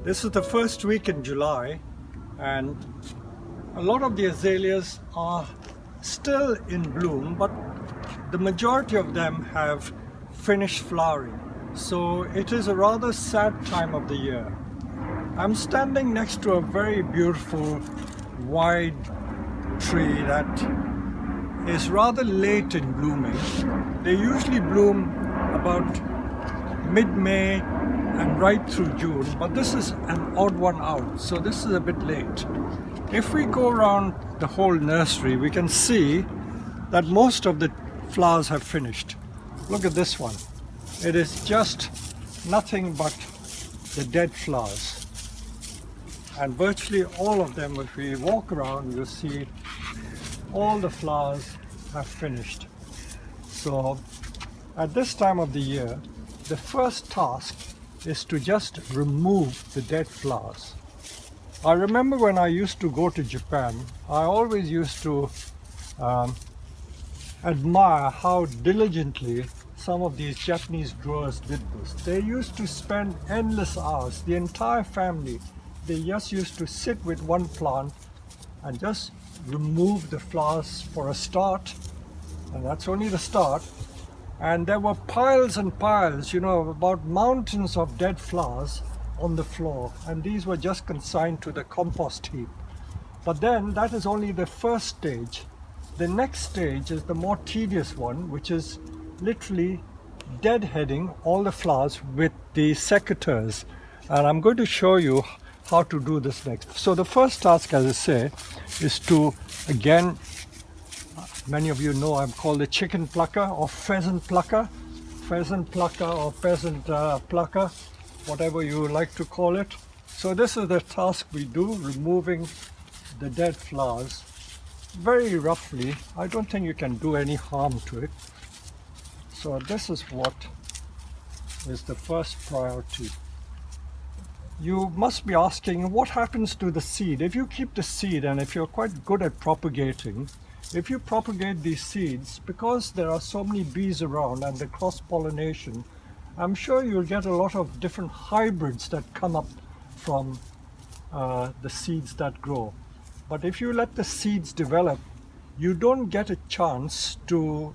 This is the first week in July, and a lot of the azaleas are still in bloom, but the majority of them have finished flowering. So it is a rather sad time of the year. I'm standing next to a very beautiful wide tree that is rather late in blooming. They usually bloom about mid-May and right through June, but this is an odd one out, so this is a bit late. If we go around the whole nursery, we can see that most of the flowers have finished. Look at this one. It is just nothing but the dead flowers. And virtually all of them, if we walk around, you'll see all the flowers have finished. So at this time of the year, the first task is to just remove the dead flowers. I remember when I used to go to Japan, I always used to admire how diligently some of these Japanese growers did this. They used to spend endless hours, the entire family, they just used to sit with one plant and just remove the flowers for a start, and that's only the start. And there were piles and piles, about mountains of dead flowers on the floor, and these were just consigned to the compost heap. But then that is only the first stage. The next stage is the more tedious one, which is literally deadheading all the flowers with the secateurs. And I'm going to show you how to do this next. So the first task, as I say, is to, again, many of you know I'm called the chicken plucker or pheasant plucker or pheasant plucker, whatever you like to call it. So this is the task we do, removing the dead flowers very roughly. I don't think you can do any harm to it. So this is what is the first priority. You must be asking, what happens to the seed? If you keep the seed, and if you're quite good at propagating, if you propagate these seeds, because there are so many bees around and the cross-pollination, I'm sure you'll get a lot of different hybrids that come up from the seeds that grow. But if you let the seeds develop, you don't get a chance to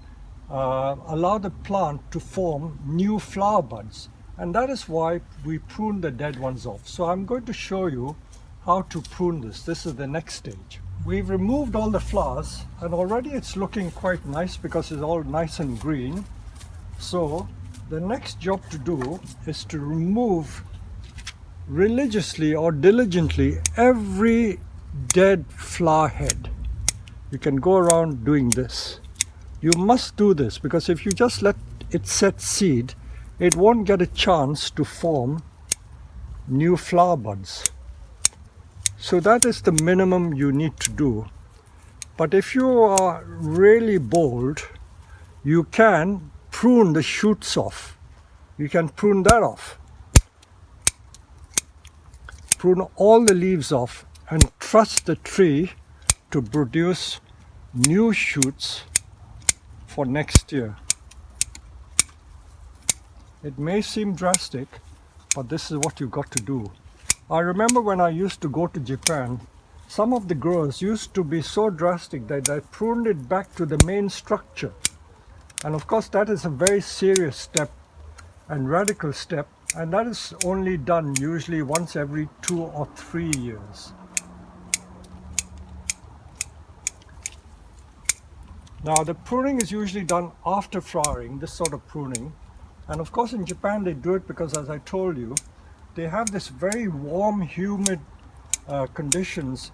allow the plant to form new flower buds. And that is why we prune the dead ones off. So I'm going to show you how to prune this. This is the next stage. We've removed all the flowers, and already it's looking quite nice because it's all nice and green. So the next job to do is to remove religiously or diligently every dead flower head. You can go around doing this. You must do this, because if you just let it set seed, it won't get a chance to form new flower buds. So that is the minimum you need to do. But if you are really bold, you can prune the shoots off. You can prune that off. Prune all the leaves off and trust the tree to produce new shoots for next year. It may seem drastic, but this is what you've got to do. I remember when I used to go to Japan, some of the growers used to be so drastic that they pruned it back to the main structure. And of course that is a very serious step and radical step, and that is only done usually once every 2 or 3 years. Now the pruning is usually done after flowering, this sort of pruning. And of course in Japan they do it because, as I told you, they have this very warm, humid conditions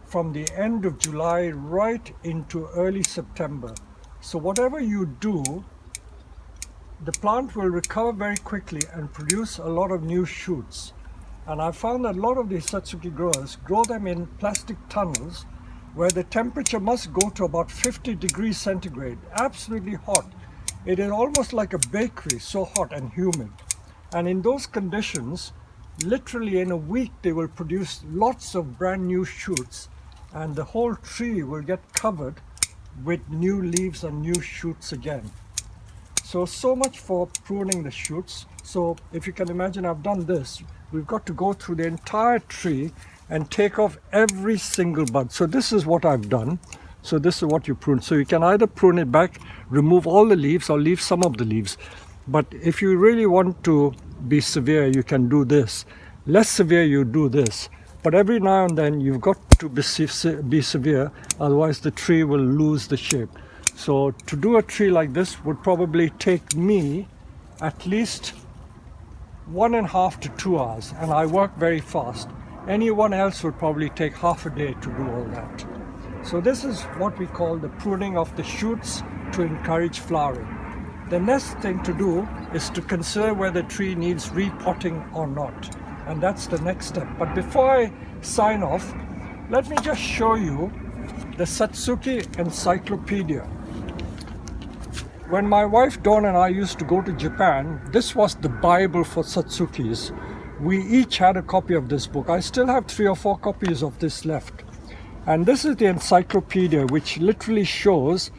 from the end of July right into early September. So whatever you do, the plant will recover very quickly and produce a lot of new shoots. And I found that a lot of these Satsuki growers grow them in plastic tunnels where the temperature must go to about 50 degrees centigrade, absolutely hot. It is almost like a bakery, so hot and humid. And in those conditions, literally in a week, they will produce lots of brand new shoots, and the whole tree will get covered with new leaves and new shoots again. So much for pruning the shoots. So if you can imagine, I've done this. we've got to go through the entire tree and take off every single bud. So this is what I've done. So this is what you prune. So you can either prune it back, remove all the leaves, or leave some of the leaves. But if you really want to be severe, you can do this. Less severe, you do this. But every now and then you've got to be severe, otherwise the tree will lose the shape. So to do a tree like this would probably take me at least 1.5 to 2 hours, and I work very fast. Anyone else would probably take half a day to do all that. So this is what we call the pruning of the shoots to encourage flowering. The next thing to do is to consider whether the tree needs repotting or not. And that's the next step. But before I sign off, let me just show you the Satsuki Encyclopedia. When my wife Dawn and I used to go to Japan, this was the Bible for Satsukis. We each had a copy of this book. I still have 3 or 4 copies of this left. And this is the encyclopedia, which literally shows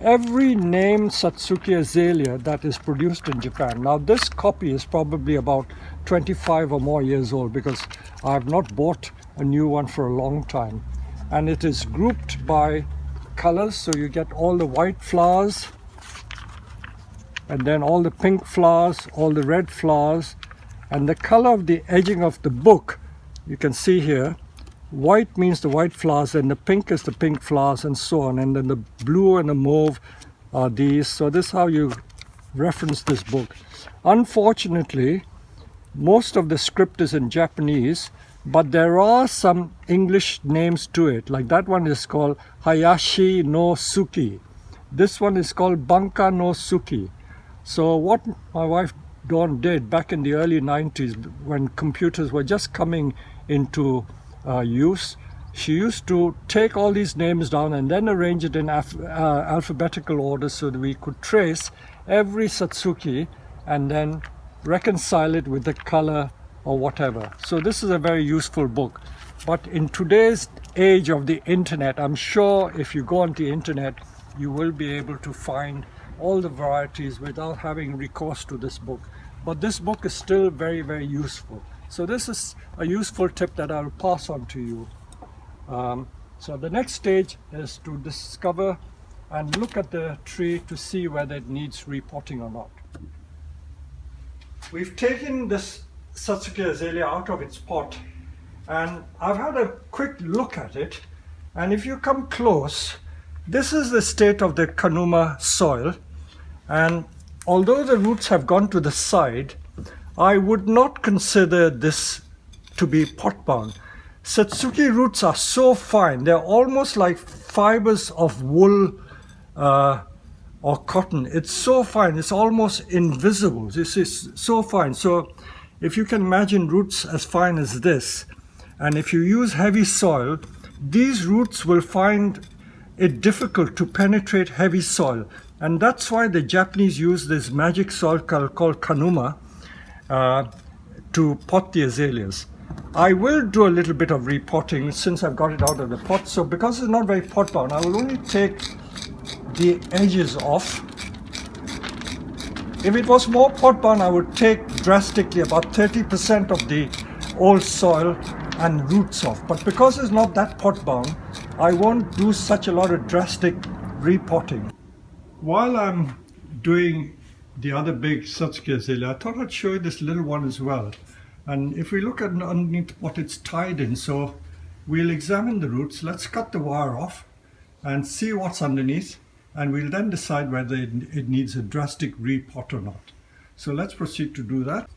every named Satsuki azalea that is produced in Japan. Now this copy is probably about 25 or more years old, because I have not bought a new one for a long time. And it is grouped by colors, so you get all the white flowers, and then all the pink flowers, all the red flowers, and the color of the edging of the book, you can see here, white means the white flowers, and the pink is the pink flowers, and so on. And then the blue and the mauve are these. So this is how you reference this book. Unfortunately, most of the script is in Japanese, but there are some English names to it. Like that one is called Hayashi no Suki. This one is called Banka no Suki. So what my wife Dawn did back in the early 90s, when computers were just coming into use, she used to take all these names down and then arrange it in alphabetical order, so that we could trace every Satsuki and then reconcile it with the color or whatever. So this is a very useful book. But in today's age of the internet, I'm sure if you go on the internet, you will be able to find all the varieties without having recourse to this book. But this book is still very, very useful. So this is a useful tip that I'll pass on to you. So the next stage is to discover and look at the tree to see whether it needs repotting or not. We've taken this Satsuki azalea out of its pot, and I've had a quick look at it. And if you come close, this is the state of the Kanuma soil. And although the roots have gone to the side, I would not consider this to be pot bound. Satsuki roots are so fine, they're almost like fibers of wool or cotton. It's so fine, it's almost invisible. This is so fine. So if you can imagine roots as fine as this, and if you use heavy soil, these roots will find it difficult to penetrate heavy soil. And that's why the Japanese use this magic soil called Kanuma to pot the azaleas. I will do a little bit of repotting since I've got it out of the pot. So because it's not very pot bound, I will only take the edges off. If it was more pot bound, I would take drastically about 30% of the old soil and roots off. But because it's not that pot bound, I won't do such a lot of drastic repotting. While I'm doing the other big Satsuki azalea, I thought I'd show you this little one as well. And if we look at underneath what it's tied in, so we'll examine the roots. Let's cut the wire off and see what's underneath, and we'll then decide whether it needs a drastic repot or not. So let's proceed to do that.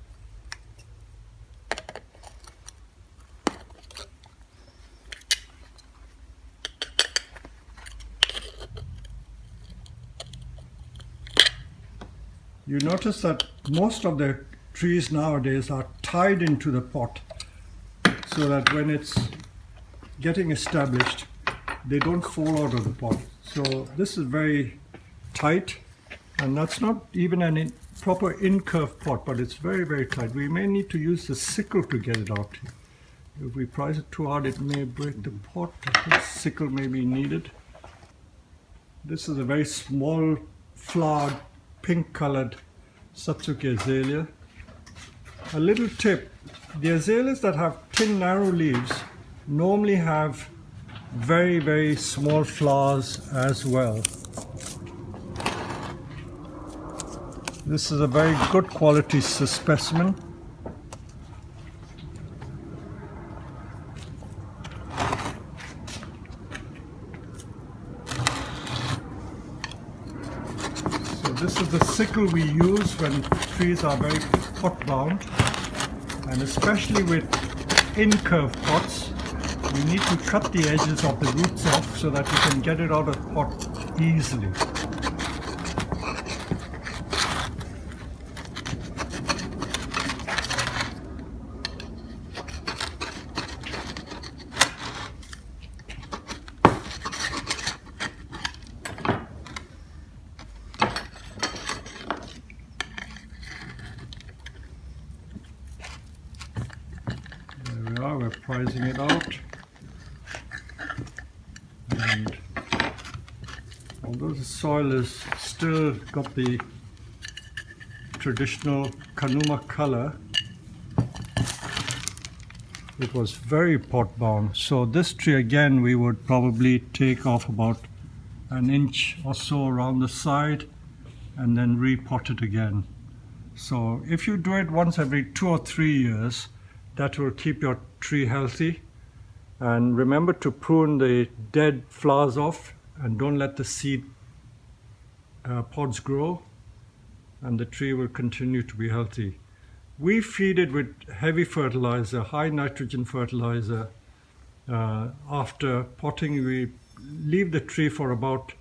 You notice that most of the trees nowadays are tied into the pot so that when it's getting established, they don't fall out of the pot. So this is very tight, and that's not even a proper incurve pot, but it's very, very tight. We may need to use the sickle to get it out. If we prise it too hard, it may break the pot. The sickle may be needed. This is a very small flowered, pink colored Satsuki azalea. A little tip, The azaleas that have thin, narrow leaves normally have very, very small flowers as well. This is a very good quality specimen. So this is the sickle we use when trees are very pot bound, and especially with incurve pots, we need to cut the edges of the roots off so that you can get it out of the pot easily. We're prizing it out, and although the soil is still got the traditional Kanuma color, it was very pot bound. So this tree again we would probably take off about an inch or so around the side and then repot it again. So if you do it once every 2 or 3 years, that will keep your tree healthy. And remember to prune the dead flowers off, and don't let the seed pods grow, and the tree will continue to be healthy. We feed it with heavy fertilizer, high nitrogen fertilizer. After potting, we leave the tree for about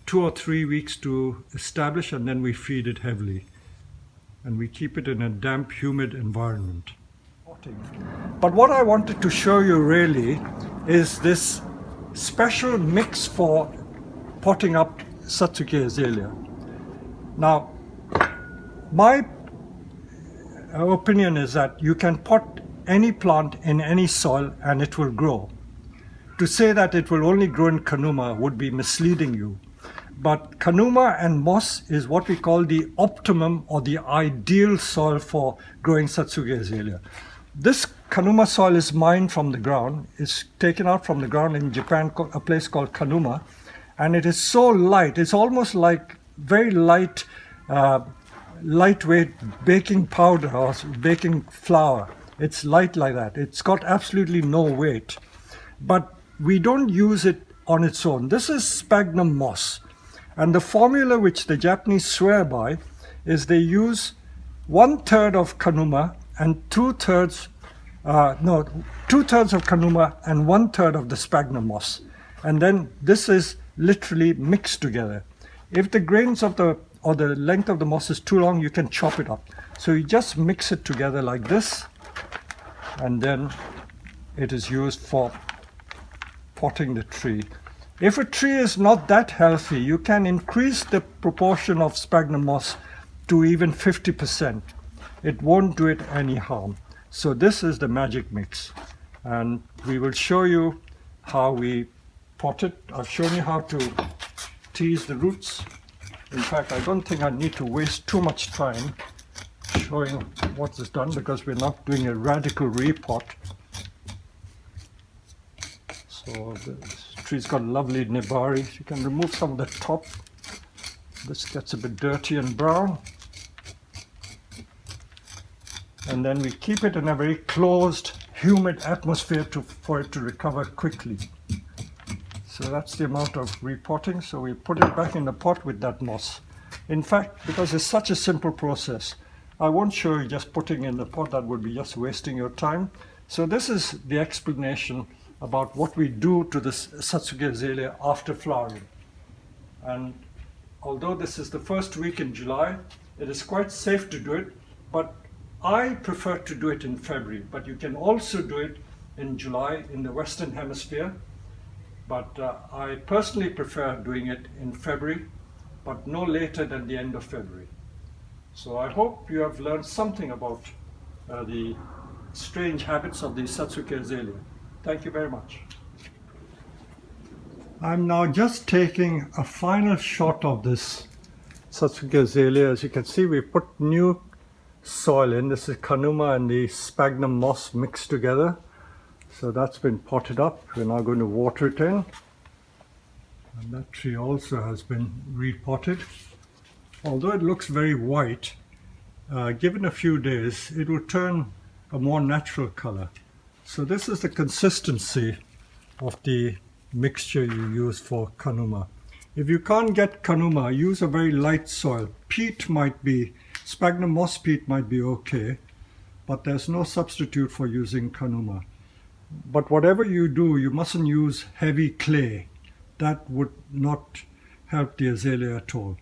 2 or 3 weeks to establish, and then we feed it heavily. And we keep it in a damp, humid environment. But what I wanted to show you really is this special mix for potting up Satsuki azalea. Now, my opinion is that you can pot any plant in any soil and it will grow. To say that it will only grow in Kanuma would be misleading you. But Kanuma and moss is what we call the optimum or the ideal soil for growing Satsuki azalea. This Kanuma soil is mined from the ground. It's taken out from the ground in Japan, a place called Kanuma, and it is so light. It's almost like very light, lightweight baking powder or baking flour. It's light like that. It's got absolutely no weight. But we don't use it on its own. This is sphagnum moss, and the formula which the Japanese swear by is they use 1/3 of Kanuma and 2/3 of Kanuma and 1/3 of the sphagnum moss, and then this is literally mixed together. If the grains of the length of the moss is too long, you can chop it up. So you just mix it together like this, and then it is used for potting the tree. If a tree is not that healthy, you can increase the proportion of sphagnum moss to even 50%. It won't do it any harm. So this is the magic mix, and we will show you how we pot it. I've shown you how to tease the roots. In fact, I don't think I need to waste too much time showing what is done, because we're not doing a radical repot. So the tree's got lovely nebari. You can remove some of the top. This gets a bit dirty and brown. And then we keep it in a very closed, humid atmosphere for it to recover quickly. So that's the amount of repotting. So we put it back in the pot with that moss. In fact, because it's such a simple process, I won't show you just putting in the pot. That would be just wasting your time. So this is the explanation about what we do to this Satsuki azalea after flowering. And although this is the first week in July, it is quite safe to do it, but I prefer to do it in February, but you can also do it in July in the Western Hemisphere. But I personally prefer doing it in February, but no later than the end of February. So I hope you have learned something about the strange habits of the Satsuki azalea. Thank you very much. I'm now just taking a final shot of this Satsuki azalea. As you can see, we put new soil in. This is Kanuma and the sphagnum moss mixed together. So that's been potted up. We're now going to water it in. And that tree also has been repotted. Although it looks very white, given a few days, it will turn a more natural color. So this is the consistency of the mixture you use for Kanuma. If you can't get Kanuma, use a very light soil. Peat might be, sphagnum moss peat might be okay, but there's no substitute for using Kanuma. But whatever you do, you mustn't use heavy clay. That would not help the azalea at all.